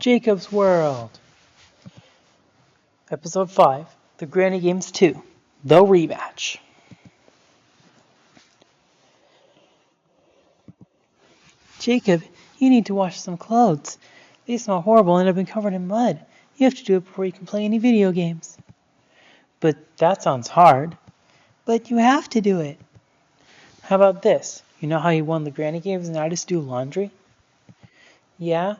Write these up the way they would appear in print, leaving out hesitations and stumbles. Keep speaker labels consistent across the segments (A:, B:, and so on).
A: Jacob's World. Episode 5, The Granny Games 2, The Rematch. Jacob, you need to wash some clothes. They smell horrible and have been covered in mud. You have to do it before you can play any video games. But that sounds hard. But you have to do it. How about this? You know how you won the Granny Games and I just do laundry? Yeah?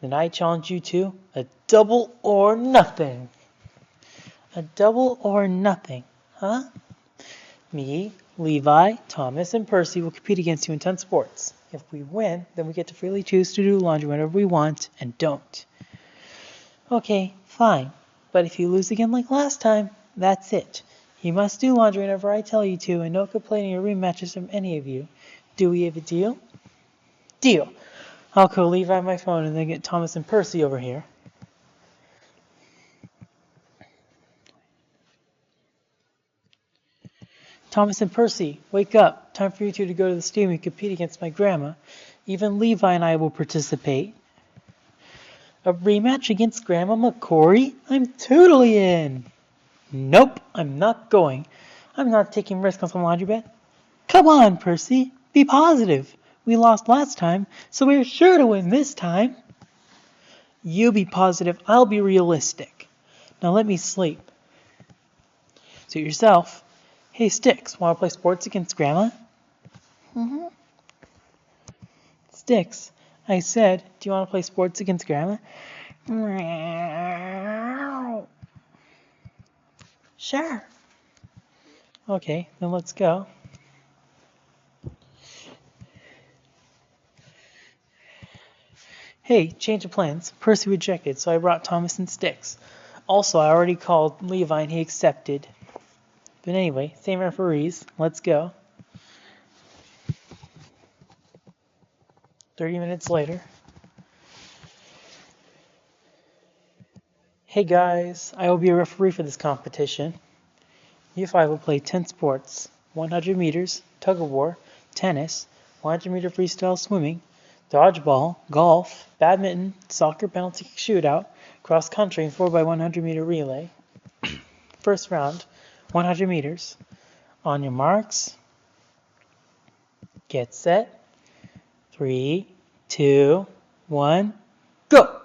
A: Then I challenge you to a double or nothing. A double or nothing, huh? Me, Levi, Thomas, and Percy will compete against you in 10 sports. If we win, then we get to freely choose to do laundry whenever we want and don't. Okay, fine. But if you lose again like last time, that's it. You must do laundry whenever I tell you to and no complaining or rematches from any of you. Do we have a deal? Deal. I'll call Levi on my phone and then get Thomas and Percy over here. Thomas and Percy, wake up. Time for you two to go to the stadium and compete against my grandma. Even Levi and I will participate. A rematch against Grandma McCory? I'm totally in. Nope, I'm not going. I'm not taking risks on some laundry bet. Come on, Percy. Be positive. We lost last time, so we're sure to win this time. You be positive, I'll be realistic. Now let me sleep. Suit yourself. Hey, Sticks, want to play sports against Grandma? Mm-hmm. Sticks, I said, do you want to play sports against Grandma? Sure. Okay, then let's go. Hey, change of plans. Percy rejected, so I brought Thomas and Sticks. Also, I already called Levi and he accepted. But anyway, same referees. Let's go. 30 minutes later. Hey guys, I will be a referee for this competition. You 5 will play 10 sports, 100 meters, tug of war, tennis, 100-meter freestyle swimming, dodgeball, golf, badminton, soccer penalty kick shootout, cross country, and 4x100-meter relay. First round, 100 meters. On your marks, get set, 3, 2, 1, go!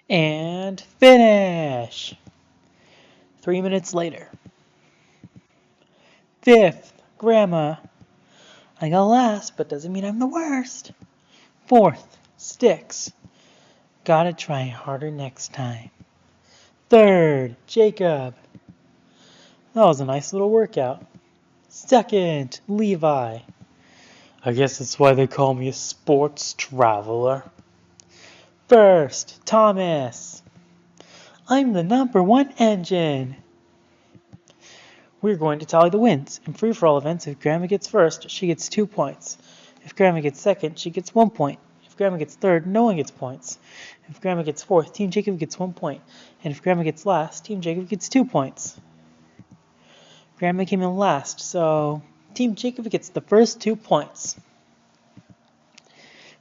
A: And finish! 3 minutes later. 5th, Grandma. I got last, but doesn't mean I'm the worst. 4th, Sticks. Gotta try harder next time. 3rd, Jacob. That was a nice little workout. 2nd, Levi. I guess that's why they call me a sports traveler. 1st, Thomas. I'm the #1 engine. We're going to tally the wins. In free-for-all events, if Grandma gets first, she gets 2 points. If Grandma gets second, she gets 1 point. If Grandma gets third, no one gets points. If Grandma gets fourth, Team Jacob gets 1 point. And if Grandma gets last, Team Jacob gets 2 points. Grandma came in last, so Team Jacob gets the first 2 points.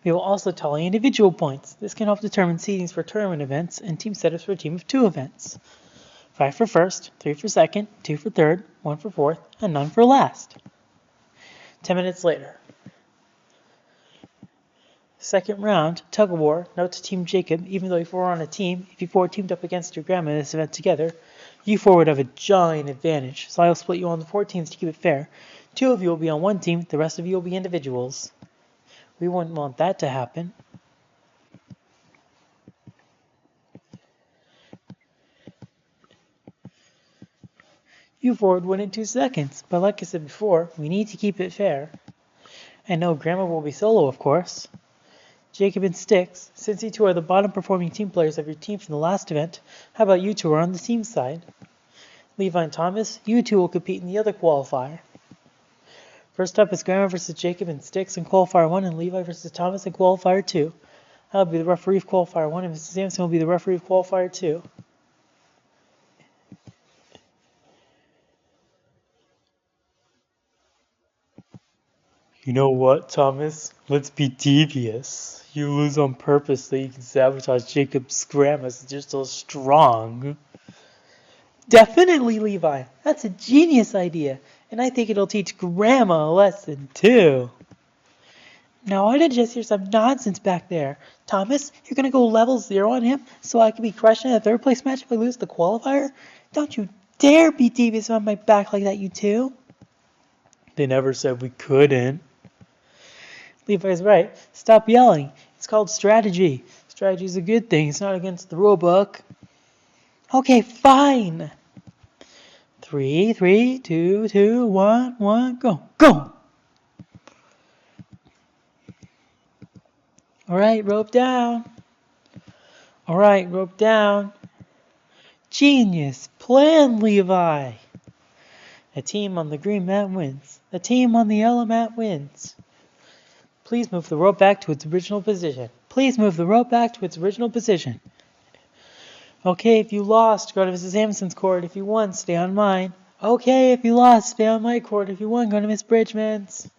A: We will also tally individual points. This can help determine seedings for tournament events and team setups for a team of 2 events. 5 for first, 3 for second, 2 for third, 1 for fourth, and none for last. 10 minutes later. Second round, tug of war. Note to Team Jacob, even though if we're on a team, if you four teamed up against your grandma in this event together, you four would have a giant advantage. So I'll split you on the 4 teams to keep it fair. 2 of you will be on one team, the rest of you will be individuals. We wouldn't want that to happen. You four would win in 2 seconds, but like I said before, we need to keep it fair. And no, grandma will be solo, of course. Jacob and Styx, since you two are the bottom performing team players of your team from the last event, how about you two are on the team side? Levi and Thomas, you two will compete in the other qualifier. First up is Grandma versus Jacob and Styx in qualifier 1 and Levi versus Thomas in qualifier 2. I'll be the referee of qualifier 1 and Mrs. Sampson will be the referee of qualifier 2. You know what, Thomas? Let's be devious. You lose on purpose so you can sabotage Jacob's grandma since you're still strong. Definitely, Levi. That's a genius idea. And I think it'll teach Grandma a lesson, too. Now, I did just hear some nonsense back there. Thomas, you're going to go level 0 on him so I can be crushed in a third place match if I lose the qualifier? Don't you dare be devious on my back like that, you two. They never said we couldn't. Levi's right. Stop yelling. It's called strategy. Strategy's a good thing. It's not against the rule book. Okay, fine. 3, 3, 2, 2, 1, 1, go. Go! Alright, rope down. Alright, rope down. Genius plan, Levi. A team on the green mat wins. A team on the yellow mat wins. Please move the rope back to its original position. Please move the rope back to its original position. Okay, if you lost, go to Mrs. Hamilton's court. If you won, stay on mine. Okay, if you lost, stay on my court. If you won, go to Miss Bridgman's.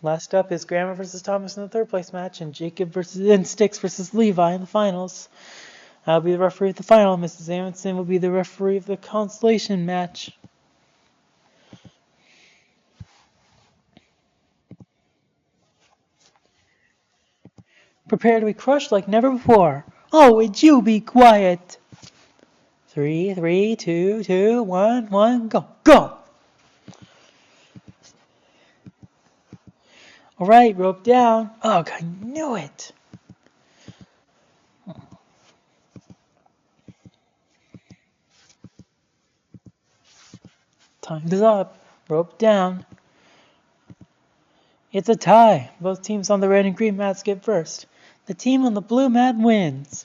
A: Last up is Grandma versus Thomas in the third place match, and Jacob and Styx versus Levi in the finals. I'll be the referee of the final. Mrs. Amundsen will be the referee of the consolation match. Prepare to be crushed like never before. Oh, would you be quiet? 3, 3, 2, 2, 1, 1, go. Go! Alright, rope down. Ugh, I knew it. Time's up. Rope down. It's a tie. Both teams on the red and green mats get first. The team on the blue mat wins.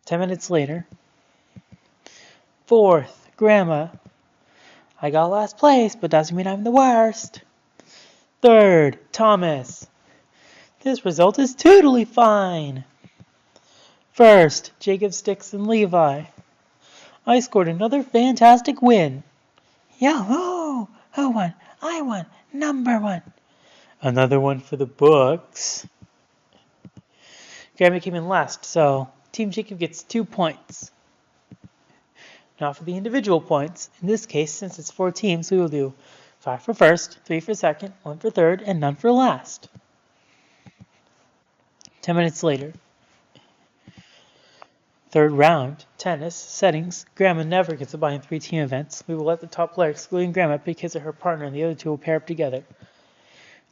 A: Ten minutes later. Fourth, Grandma. I got last place, but doesn't mean I'm the worst. Third, Thomas. This result is totally fine. First, Jacob, Styx, and Levi. I scored another fantastic win. Yo-ho! Who won? I won. Number 1. Another one for the books. Grandma came in last, so Team Jacob gets 2 points. Now for the individual points. In this case, since it's 4 teams, we will do 5 for first, 3 for second, 1 for third, and none for last. 10 minutes later. Third round, tennis, settings. Grandma never gets a buy in 3 team events. We will let the top player, excluding Grandma, pick his or her partner, and the other 2 will pair up together.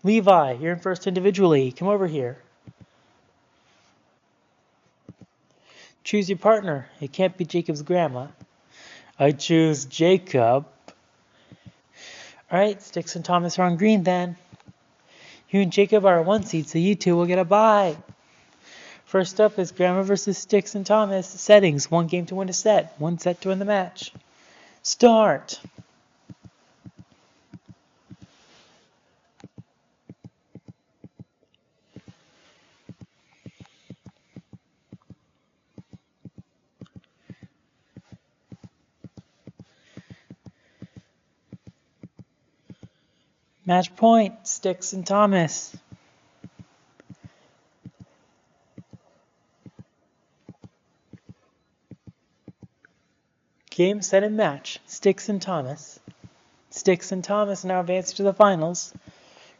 A: Levi, you're in first individually. Come over here. Choose your partner. It can't be Jacob's grandma. I choose Jacob. Alright, Styx and Thomas are on green then. You and Jacob are 1 seed, so you 2 will get a bye. First up is Grandma versus Styx and Thomas. Settings, 1 game to win a set, 1 set to win the match. Start. Match point, Styx and Thomas. Game, set, and match. Sticks and Thomas. Sticks and Thomas now advance to the finals.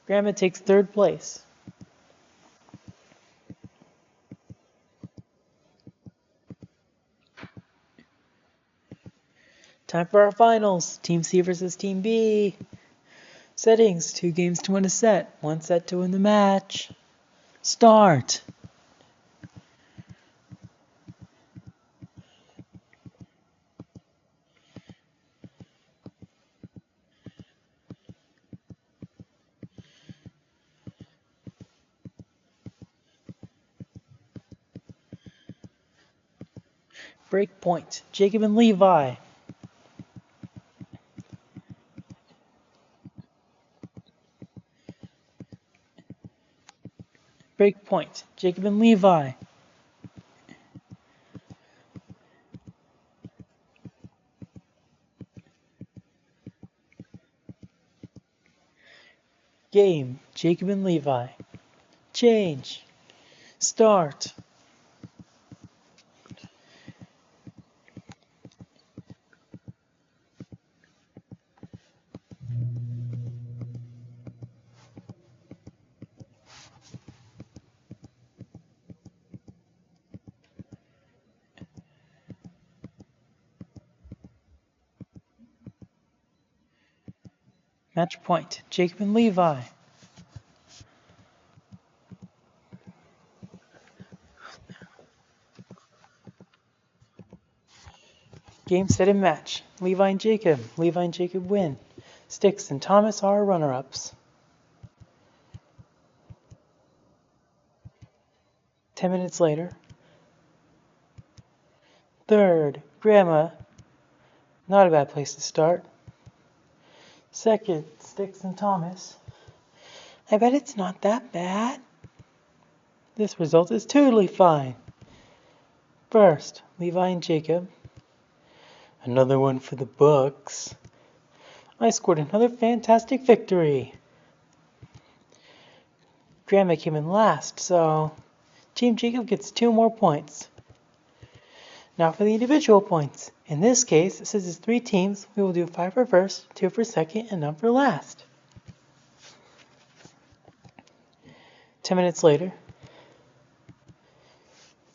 A: Grandma takes third place. Time for our finals. Team C versus Team B. Settings, 2 games to win a set, 1 set to win the match. Start. Break point, Jacob and Levi. Break point, Jacob and Levi. Game, Jacob and Levi. Change. Start. Match point, Jacob and Levi. Game, set, and match. Levi and Jacob. Levi and Jacob win. Sticks and Thomas are runner-ups. 10 minutes later. Third, Grandma. Not a bad place to start. Second, Sticks and Thomas. I bet it's not that bad. This result is totally fine. First, Levi and Jacob. Another one for the books. I scored another fantastic victory. Grandma came in last, so Team Jacob gets 2 more points. Now for the individual points. In this case, since it's 3 teams, we will do 5 for first, 2 for second, and none for last. 10 minutes later.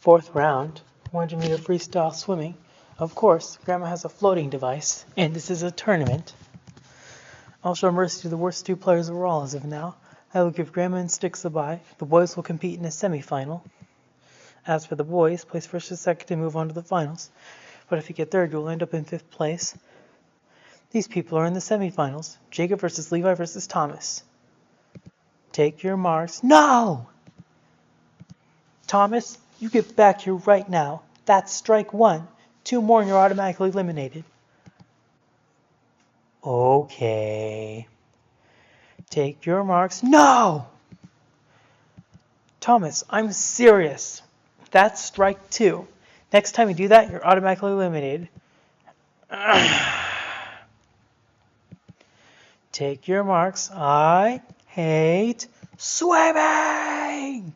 A: 4th round, 100-meter freestyle swimming. Of course, Grandma has a floating device, and this is a tournament. I'll show mercy to the worst 2 players overall as of now. I will give Grandma and Sticks a bye. The boys will compete in a semifinal. As for the boys, place first or second to move on to the finals. But if you get third, you'll end up in 5th place. These people are in the semifinals. Jacob versus Levi versus Thomas. Take your marks. No! Thomas, you get back here right now. That's strike 1. 2 more and you're automatically eliminated. Okay. Take your marks. No! Thomas, I'm serious. That's strike 2. Next time you do that, you're automatically eliminated. Take your marks. I hate swimming!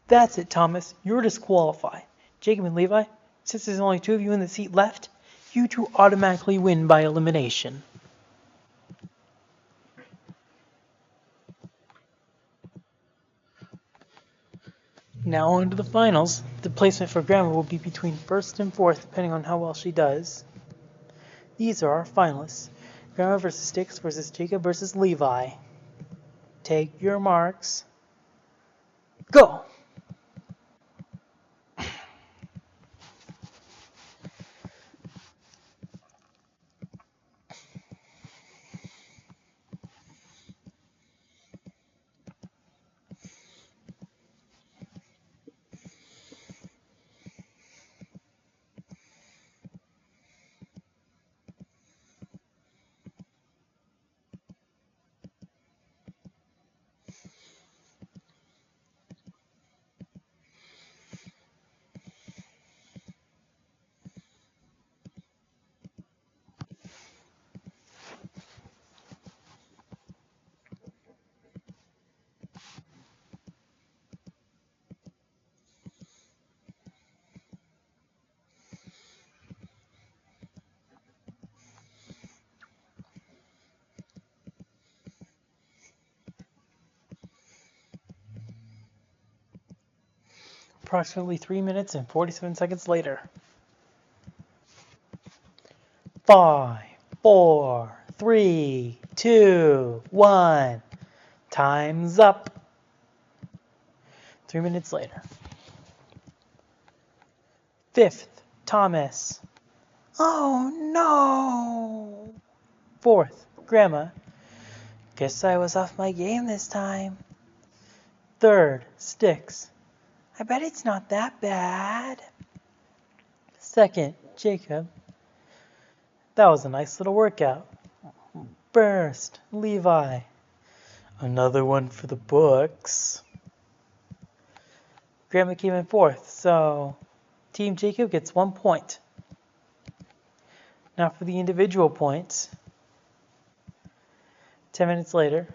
A: That's it, Thomas. You're disqualified. Jacob and Levi, since there's only 2 of you in the seat left, you 2 automatically win by elimination. Now on to the finals. The placement for Grandma will be between 1st and 4th, depending on how well she does. These are our finalists. Grandma versus Sticks versus Jacob versus Levi. Take your marks. Go! approximately 3 minutes and 47 seconds later. 5, 4, 3, 2, 1. Time's up. 3 minutes later. 5th, Thomas. Oh no! 4th, Grandma. Guess I was off my game this time. 3rd, Sticks. I bet it's not that bad. 2nd, Jacob. That was a nice little workout. 1st, Levi. Another one for the books. Grandma came in 4th, so Team Jacob gets 1 point. Now for the individual points. 10 minutes later.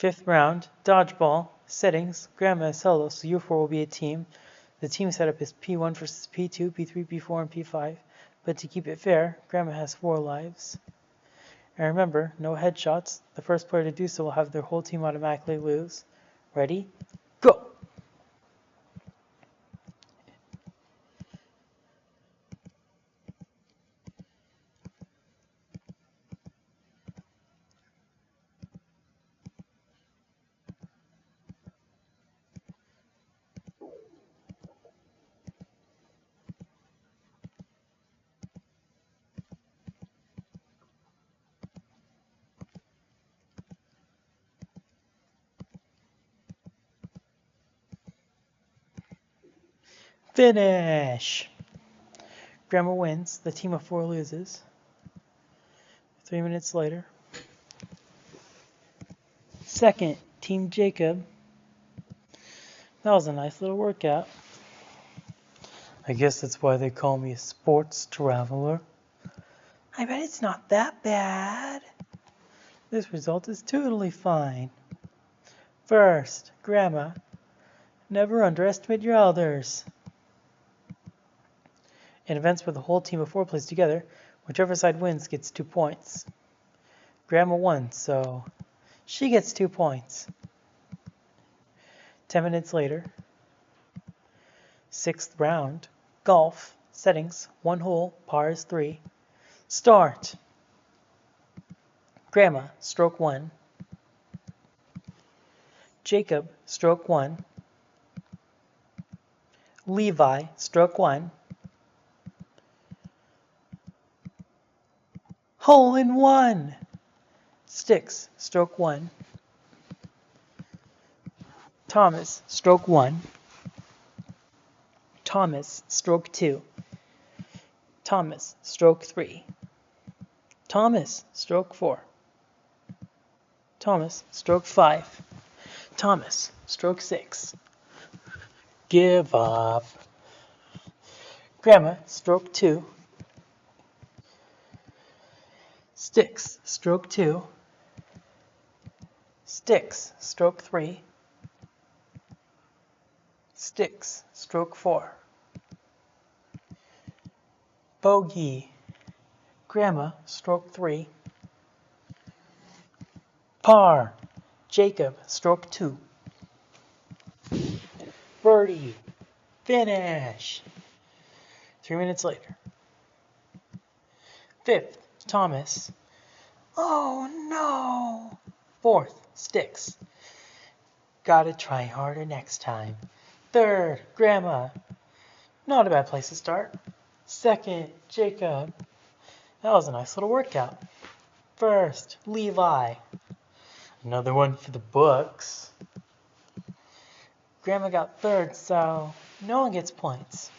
A: 5th round, dodgeball, settings, Grandma is solo, so you four will be a team. The team setup is P1 versus P2, P3, P4, and P5. But to keep it fair, Grandma has 4 lives. And remember, no headshots. The first player to do so will have their whole team automatically lose. Ready? Go! Finish! Grandma wins. The team of 4 loses. 3 minutes later. 2nd, Team Jacob. That was a nice little workout. I guess that's why they call me a sports traveler. I bet it's not that bad. This result is totally fine. 1st, Grandma. Never underestimate your elders. In events where the whole team of 4 plays together, whichever side wins gets 2 points. Grandma won, so she gets 2 points. 10 minutes later. 6th round, golf, settings, 1 hole, par is 3. Start. Grandma, stroke 1. Jacob, stroke 1. Levi, stroke 1. Hole in 1. Sticks, stroke 1. Thomas, stroke 1. Thomas, stroke 2. Thomas, stroke 3. Thomas, stroke 4. Thomas, stroke 5. Thomas, stroke 6. Give up. Grandma, stroke 2. Sticks, stroke 2. Sticks, stroke 3. Sticks, stroke 4. Bogey. Grandma, stroke 3. Par. Jacob, stroke 2. Birdie. Finish. 3 minutes later. 5th, Thomas. Oh no. 4th, Sticks. Gotta try harder next time. 3rd, Grandma. Not a bad place to start. 2nd, Jacob. That was a nice little workout. 1st, Levi. Another one for the books. Grandma got 3rd, so no one gets points.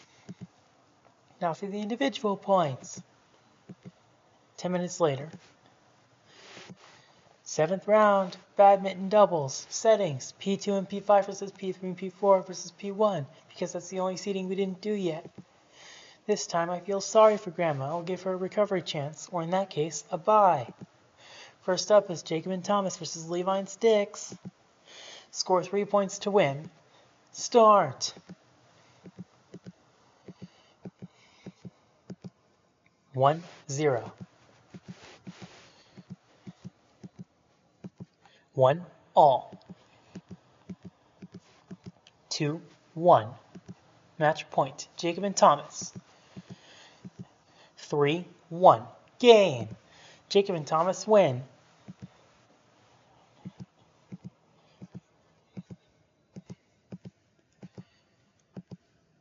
A: Now for the individual points. 10 minutes later. 7th round, badminton doubles, settings, P2 and P5 versus P3 and P4 versus P1, because that's the only seating we didn't do yet. This time I feel sorry for Grandma. I'll give her a recovery chance, or in that case, a bye. First up is Jacob and Thomas versus Levi and Sticks. Score 3 points to win. Start. 1-0. 1 all. 2, 1. Match point, Jacob and Thomas. 3, 1. Game. Jacob and Thomas win.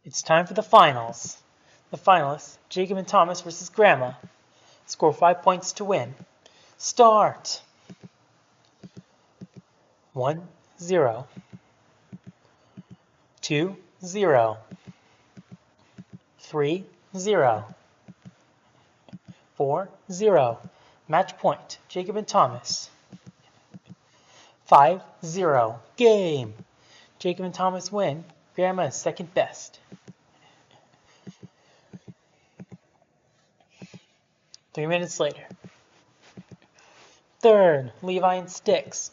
A: It's time for the finals. The finalists, Jacob and Thomas versus Grandma. Score 5 points to win. Start. 1, 0. 2, 0. 3, 0. 4, 0. Match point, Jacob and Thomas. 5, 0. Game. Jacob and Thomas win. Grandma is second best. 3 minutes later. Third, Levi and Sticks.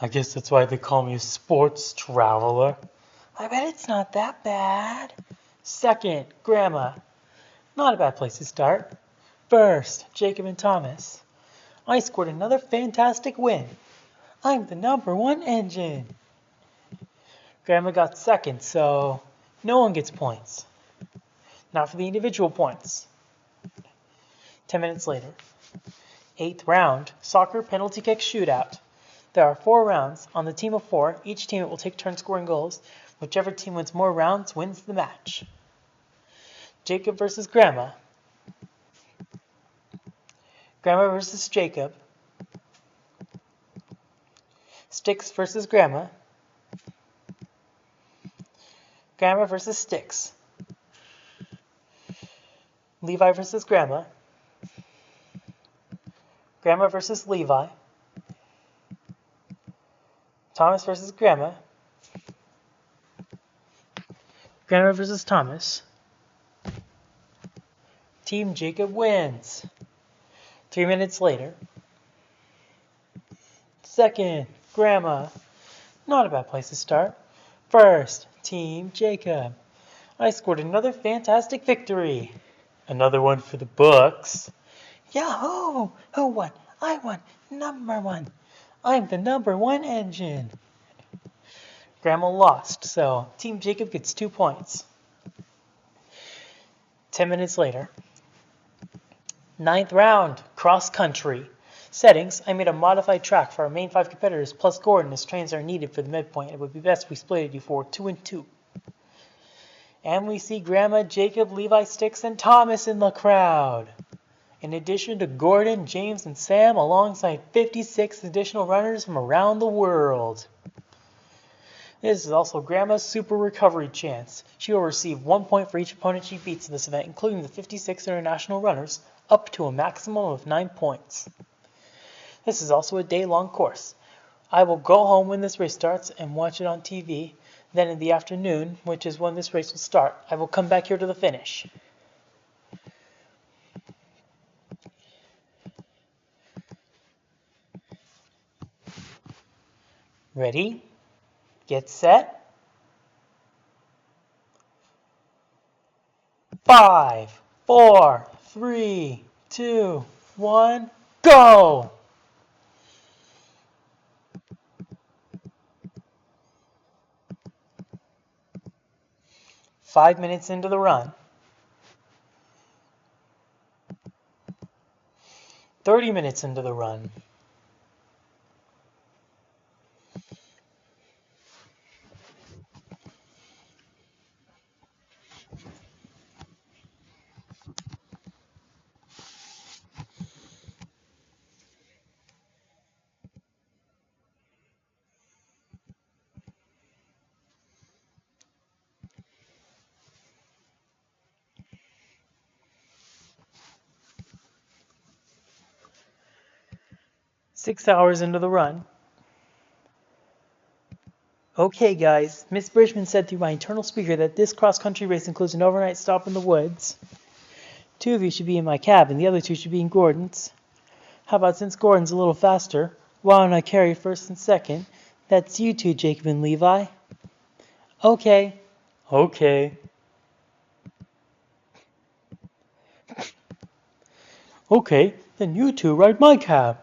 A: I guess that's why they call me a sports traveler. I bet it's not that bad. Second, Grandma. Not a bad place to start. First, Jacob and Thomas. I scored another fantastic win. I'm the #1 engine. Grandma got second, so no one gets points. Now for the individual points. 10 minutes later. 8th round, soccer penalty kick shootout. There are 4 rounds. On the team of 4, each team will take turns scoring goals. Whichever team wins more rounds wins the match. Jacob versus Grandma. Grandma versus Jacob. Sticks versus Grandma. Grandma versus Sticks. Levi versus Grandma. Grandma versus Levi. Thomas versus Grandma. Grandma versus Thomas. Team Jacob wins. 3 minutes later. Second, Grandma. Not a bad place to start. First, Team Jacob. I scored another fantastic victory. Another one for the books. Yahoo! Who won? I won. #1. I'm the #1 engine. Grandma lost, so Team Jacob gets 2 points. 10 minutes later. 9th round, cross country. Settings, I made a modified track for our main 5 competitors, plus Gordon, as trains are needed for the midpoint. It would be best if we split you for 2 and 2. And we see Grandma, Jacob, Levi, Sticks, and Thomas in the crowd. In addition to Gordon, James, and Sam, alongside 56 additional runners from around the world. This is also Grandma's super recovery chance. She will receive 1 point for each opponent she beats in this event, including the 56 international runners, up to a maximum of 9 points. This is also a day-long course. I will go home when this race starts and watch it on TV. Then in the afternoon, which is when this race will start, I will come back here to the finish. Ready? Get set. 5, 4, 3, 2, 1, go! Five minutes into the run. 30 minutes into the run. Six hours into the run. Okay guys, Miss Bridgman said through my internal speaker that this cross-country race includes an overnight stop in the woods. 2 of you should be in my cab and the other 2 should be in Gordon's. How about since Gordon's a little faster, why don't I carry first and second? That's you 2, Jacob and Levi. Okay. Okay. Okay, then you 2 ride my cab.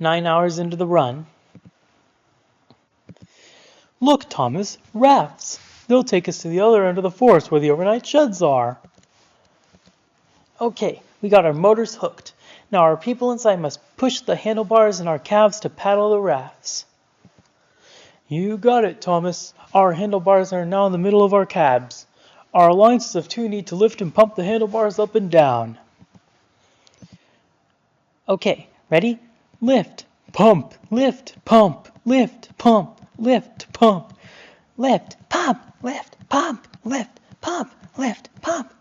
A: 9 hours into the run. Look, Thomas, rafts. They'll take us to the other end of the forest where the overnight sheds are. Okay, we got our motors hooked. Now our people inside must push the handlebars in our cabs to paddle the rafts. You got it, Thomas. Our handlebars are now in the middle of our cabs. Our alliances of two need to lift and pump the handlebars up and down. Okay, ready? Lift, pump, lift, pump, lift, pump, lift, pump, lift, pump, lift, pump, lift, pump, lift, pump.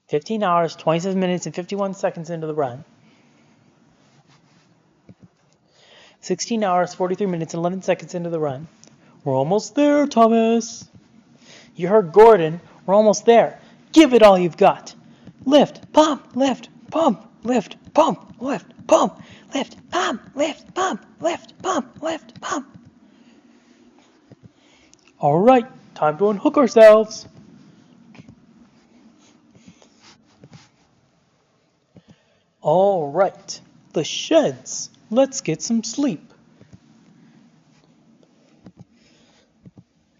A: "15 hours, 27 minutes, and 51 seconds into the run. 16 hours, 43 minutes, and 11 seconds into the run. We're almost there, Thomas. You heard Gordon. We're almost there. Give it all you've got. Lift, pump, lift, pump, lift, pump, lift, pump, lift, pump, lift, pump, lift, pump, lift, pump. All right, time to unhook ourselves. All right, the sheds. Let's get some sleep.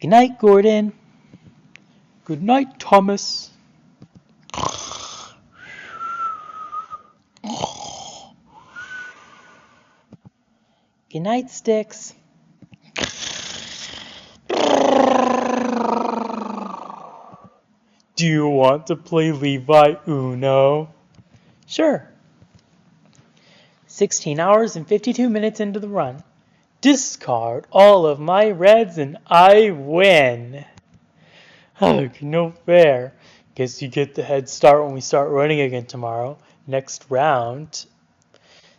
A: Good night, Gordon. Good night, Thomas. Good night, Sticks. Do you want to play Levi Uno? Sure. 16 hours and 52 minutes into the run. Discard all of my reds and I win. Ugh, no fair. Guess you get the head start when we start running again tomorrow. Next round.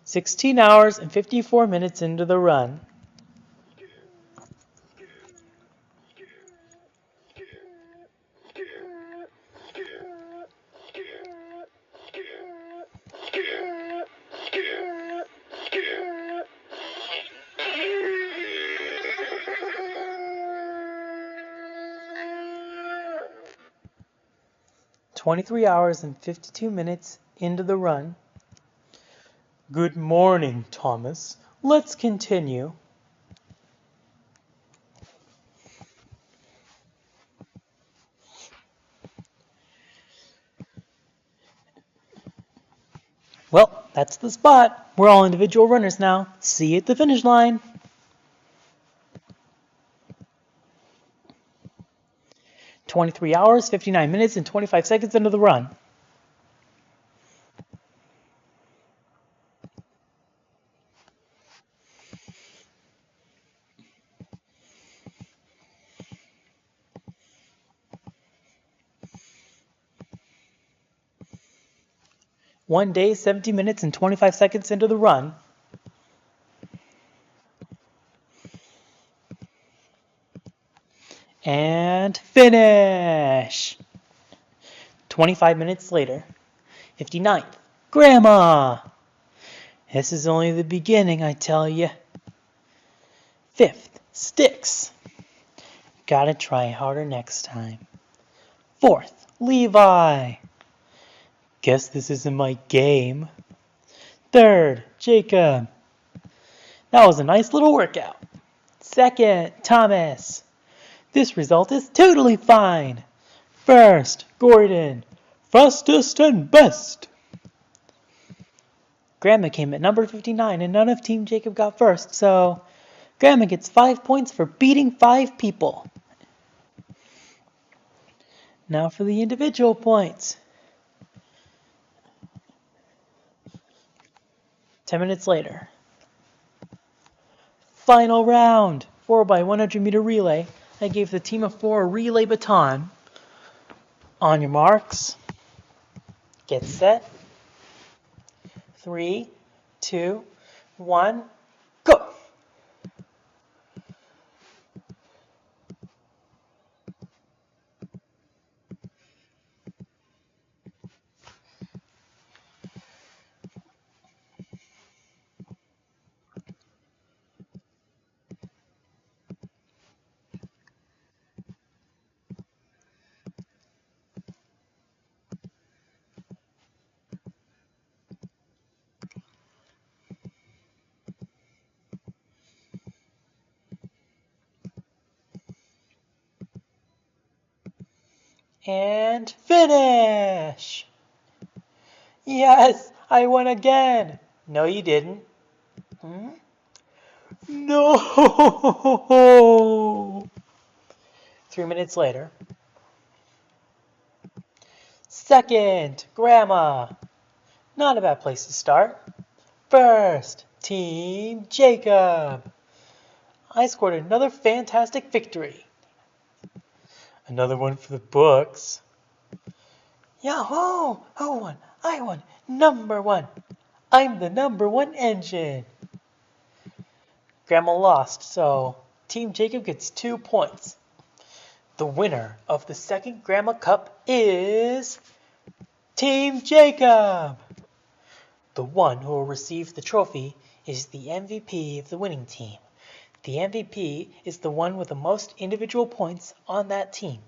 A: 16 hours and 54 minutes into the run. "23 hours and 52 minutes into the run. Good morning, Thomas. Let's continue. Well, that's the spot. We're all individual runners now. See you at the finish line. 23 hours, 59 minutes, and 25 seconds into the run. One day, 17 minutes, and 25 seconds into the run. And finish! 25 minutes later. 59th. Grandma! This is only the beginning, I tell you. 5th. Sticks. Gotta try harder next time. 4th. Levi. Guess this isn't my game. 3rd. Jacob. That was a nice little workout. 2nd. Thomas. This result is totally fine. 1st. Gordon. Fastest and best. Grandma came at number 59 and none of Team Jacob got first, so Grandma gets 5 points for beating 5 people. Now for the individual points. 10 minutes later. Final round. 4x100 meter relay. I gave the team of 4 a relay baton. On your marks. Get set. 3, 2, 1, go! And finish! Yes, I won again! No, you didn't. Hmm? No! 3 minutes later. Second, Grandma. Not a bad place to start. First, Team Jacob. I scored another fantastic victory. Another one for the books. Yahoo! Who won? I won. Number one. I'm the number one engine. Grandma lost, so Team Jacob gets 2 points. The winner of the second Grandma Cup is Team Jacob. The one who will receive the trophy is the MVP of the winning team. The MVP is the one with the most individual points on that team.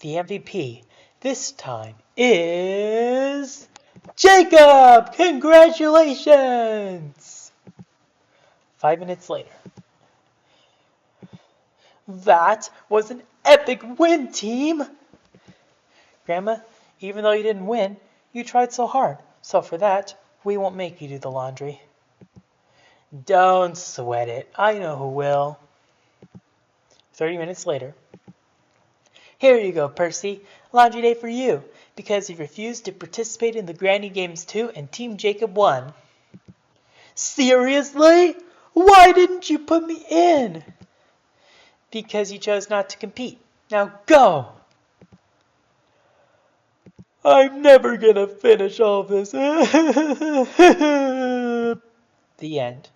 A: The MVP this time is Jacob! Congratulations! 5 minutes later. That was an epic win, team! Grandma, even though you didn't win, you tried so hard. So for that, we won't make you do the laundry. Don't sweat it. I know who will. 30 minutes later. Here you go, Percy. Laundry day for you, because you refused to participate in the Granny Games too, and Team Jacob won. Seriously? Why didn't you put me in? Because you chose not to compete. Now go! I'm never gonna finish all this. The end.